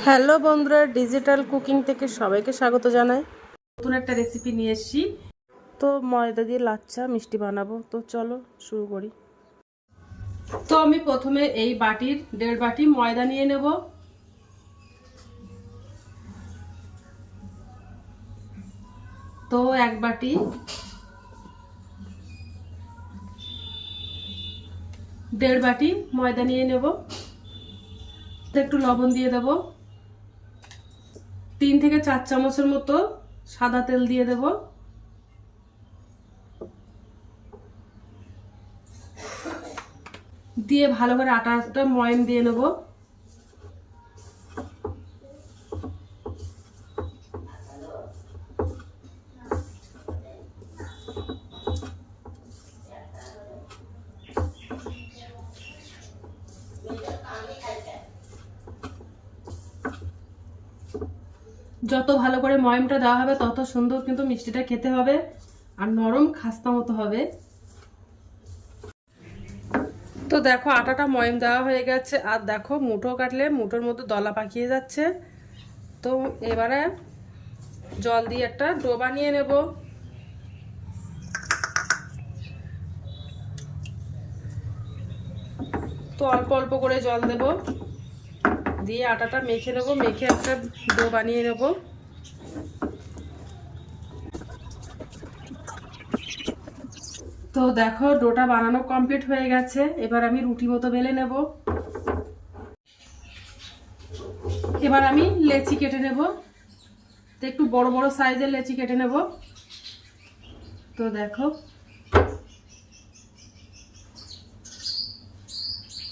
Hello বন্ধুরা, digital cooking থেকে সবাইকে স্বাগত জানাই। নতুন একটা রেসিপি নিয়ে এসেছি। তো ময়দা দিয়ে লাচ্ছা মিষ্টি বানাবো, তো চলো শুরু করি। তো আমি প্রথমে এই বাটির 1.5 বাটি ময়দা নিয়ে নেব। তো 1 বাটি 1.5 বাটি ময়দা নিয়ে নেব। তো একটু লবণ দিয়ে দেব, 3 থেকে 4 চামচের মতো সাদা তেল দিয়ে দেব। দিয়ে ভালো করে আটাটা ময়ান দিয়ে নেব। যত ভালো করে ময়ামটা দেওয়া হবে তত সুন্দর কিন্তু মিষ্টিটা খেতে হবে আর নরম খাস্তা মতো হবে। তো দেখো আটাটা ময়াম দেওয়া হয়ে গেছে, আর দেখো মুঠো কাটলে মুঠোর মধ্যে দলা পাকিয়ে যাচ্ছে। তো এবারে জল দিয়ে একটা ডো বানিয়ে নেব। তো অল্প অল্প করে জল দেব, দিয়ে আটাটা মেখে নেব, মেখে একটা ডো বানিয়ে নেব। তো দেখো ডোটা বানানো কমপ্লিট হয়ে গেছে, এবার আমি রুটি মতো বেলে নেব। এবার আমি লেচি কেটে নেব। তো একটু বড় বড় সাইজের লেচি কেটে নেব। তো দেখো,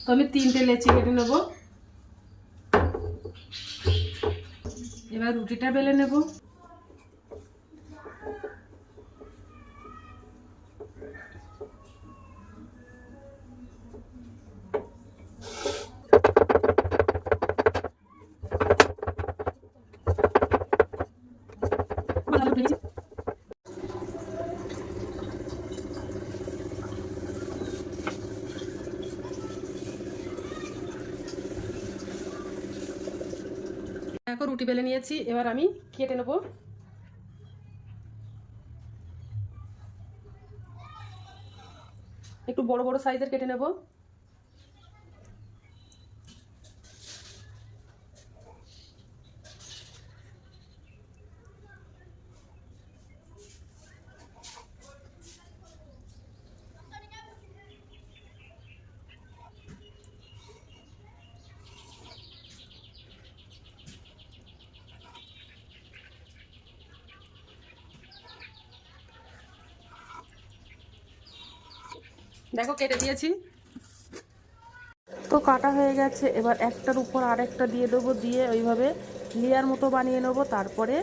তো আমি 3টে লেচি কেটে নেব। এবার রুটিটা বেলে নেব। দেখো রুটি বেলে নিয়েছি, এবার আমি কেটে নেব। একটু বড় বড় সাইজের কেটে নেব। দেখো কেটে দিয়েছি। তো কাটা হয়ে গেছে, এবার একটার উপর আরেকটা দিয়ে দেবো, দিয়ে ওইভাবে লেয়ার মতো বানিয়ে নেবো। তারপরে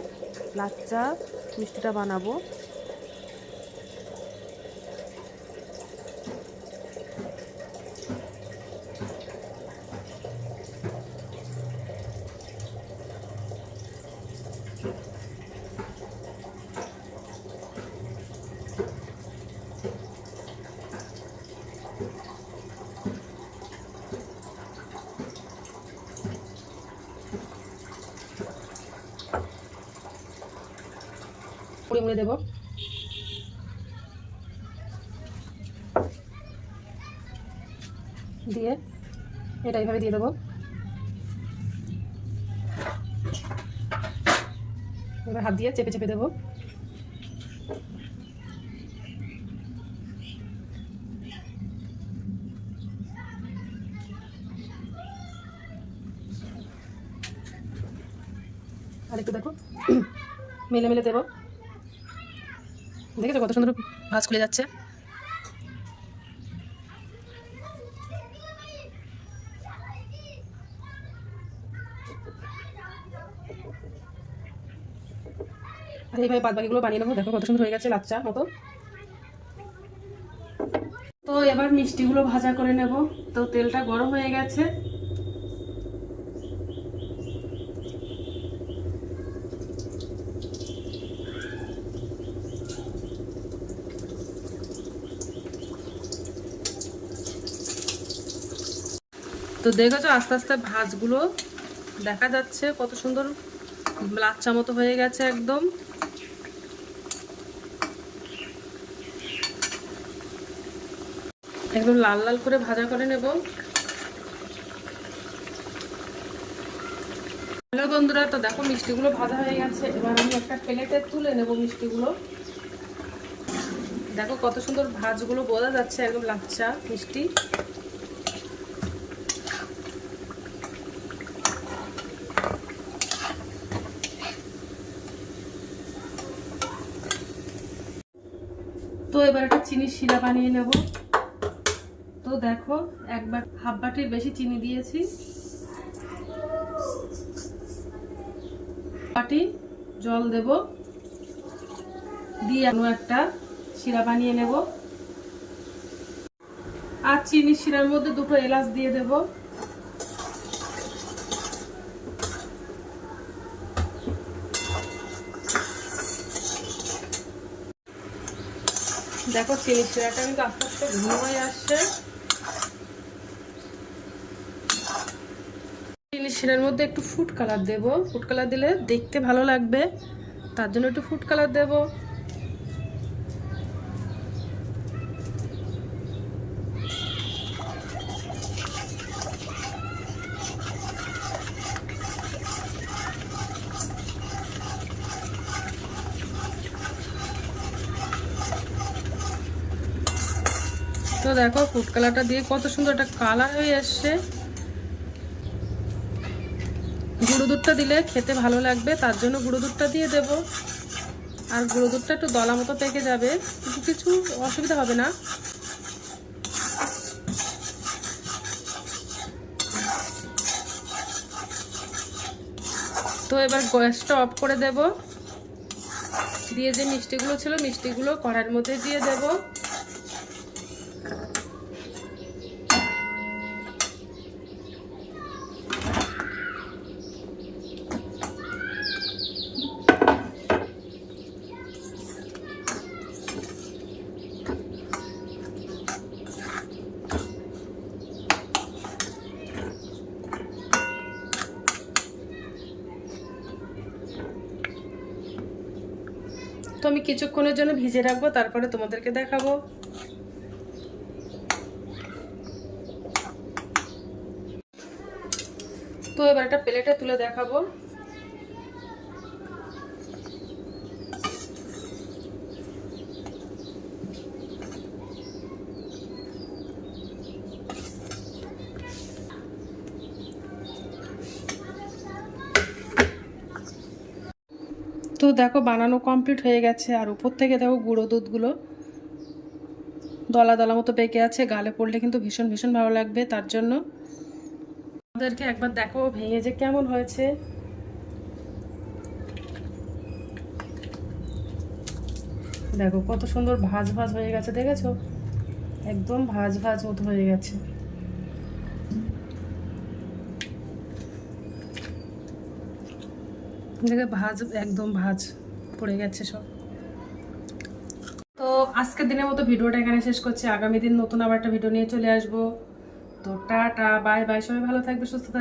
লাচ্চা মিষ্টিটা বানাবো। মুড়ে মুড়ে দেবো। দিয়ে এটা এইভাবে দিয়ে দেবো। এবার হাত দিয়ে চেপে চেপে দেবো। আর একটু দেখো মেলে মেলে দেবো। দেখেছো কত সুন্দর ভাঁজ খুলে যাচ্ছে। আর এইভাবে বাদ বাকিগুলো বানিয়ে নেবো। দেখো কত সুন্দর হয়ে গেছে লাচ্চা মতো। তো এবার মিষ্টিগুলো ভাজা করে নেব। তো তেলটা গরম হয়ে গেছে। তো দেখেছো আস্তে আস্তে ভাঁজগুলো দেখা যাচ্ছে কত সুন্দর লাচ্চা মতো হয়ে গেছে একদম। একদম লাল লাল করে ভাজা করে নেব। হ্যালো বন্ধুরা, তো দেখো মিষ্টিগুলো ভাজা হয়ে গেছে। এবার আমি একটা প্লেটে তুলে নেব মিষ্টিগুলো। দেখো কত সুন্দর ভাজগুলো বোঝা যাচ্ছে, একদম লাচ্চা মিষ্টি। তো এবার একটা চিনির শিরা বানিয়ে নেব। তো দেখো হাফ বাটির বেশি চিনি দিয়েছি। বাটি জল দেব, দিয়ে আমি একটা শিরা বানিয়ে নেব। আর চিনির শিরার মধ্যে 2টো এলাচ দিয়ে দেব। দেখো চিনির শিরাটা কিন্তু আস্তে আস্তে ঘন হয়ে আসছে। চিনির শিরার মধ্যে একটু ফুড কালার দেব। ফুড কালার দিলে দেখতে ভালো লাগবে, তার জন্য একটু ফুড কালার দেব। তো দেখো ফুড কালারটা দিয়ে কত সুন্দর একটা কালার হয়ে আসছে। গুঁড়ো দুধটা দিলে খেতে ভালো লাগবে, তার জন্য গুঁড়ো দুধটা দিয়ে দেব। আর গুঁড়ো দুধটা একটু দলা মতো পেকে যাবে, কিন্তু কিছু অসুবিধা হবে না। তো এবার গ্যাসটা অফ করে দেব, দিয়ে যে মিষ্টিগুলো ছিল মিষ্টিগুলো কড়াইয়ের মধ্যে দিয়ে দেব। তো আমি কিছুক্ষণের জন্য ভিজে রাখবো, তারপরে তোমাদেরকে দেখাবো। তো এবার একটা প্লেটে তুলে দেখাবো। তো দেখো বানানো কমপ্লিট হয়ে গেছে। আর উপর থেকে দেখো গুঁড়ো দুধগুলো দলা দলা মতো পেকে আছে, গালে পড়লে কিন্তু ভীষণ ভীষণ ভালো লাগবে। তার জন্য আমাদেরকে একবার দেখো ভেঙে যে কেমন হয়েছে। দেখো কত সুন্দর ভাজ ভাজ হয়ে গেছে, দেখেছো? একদম ভাজ ভাজ মতো হয়ে গেছে। দেখে ভাজ একদম ভাজ পড়ে গেছে সব। তো আজকের দিনের মতো ভিডিওটা এখানে শেষ করছি। আগামী দিন নতুন আবার একটা ভিডিও নিয়ে চলে আসবো। তো টাটা, বাই বাই, সবাই ভালো থাকবে, সুস্থ থাকবে।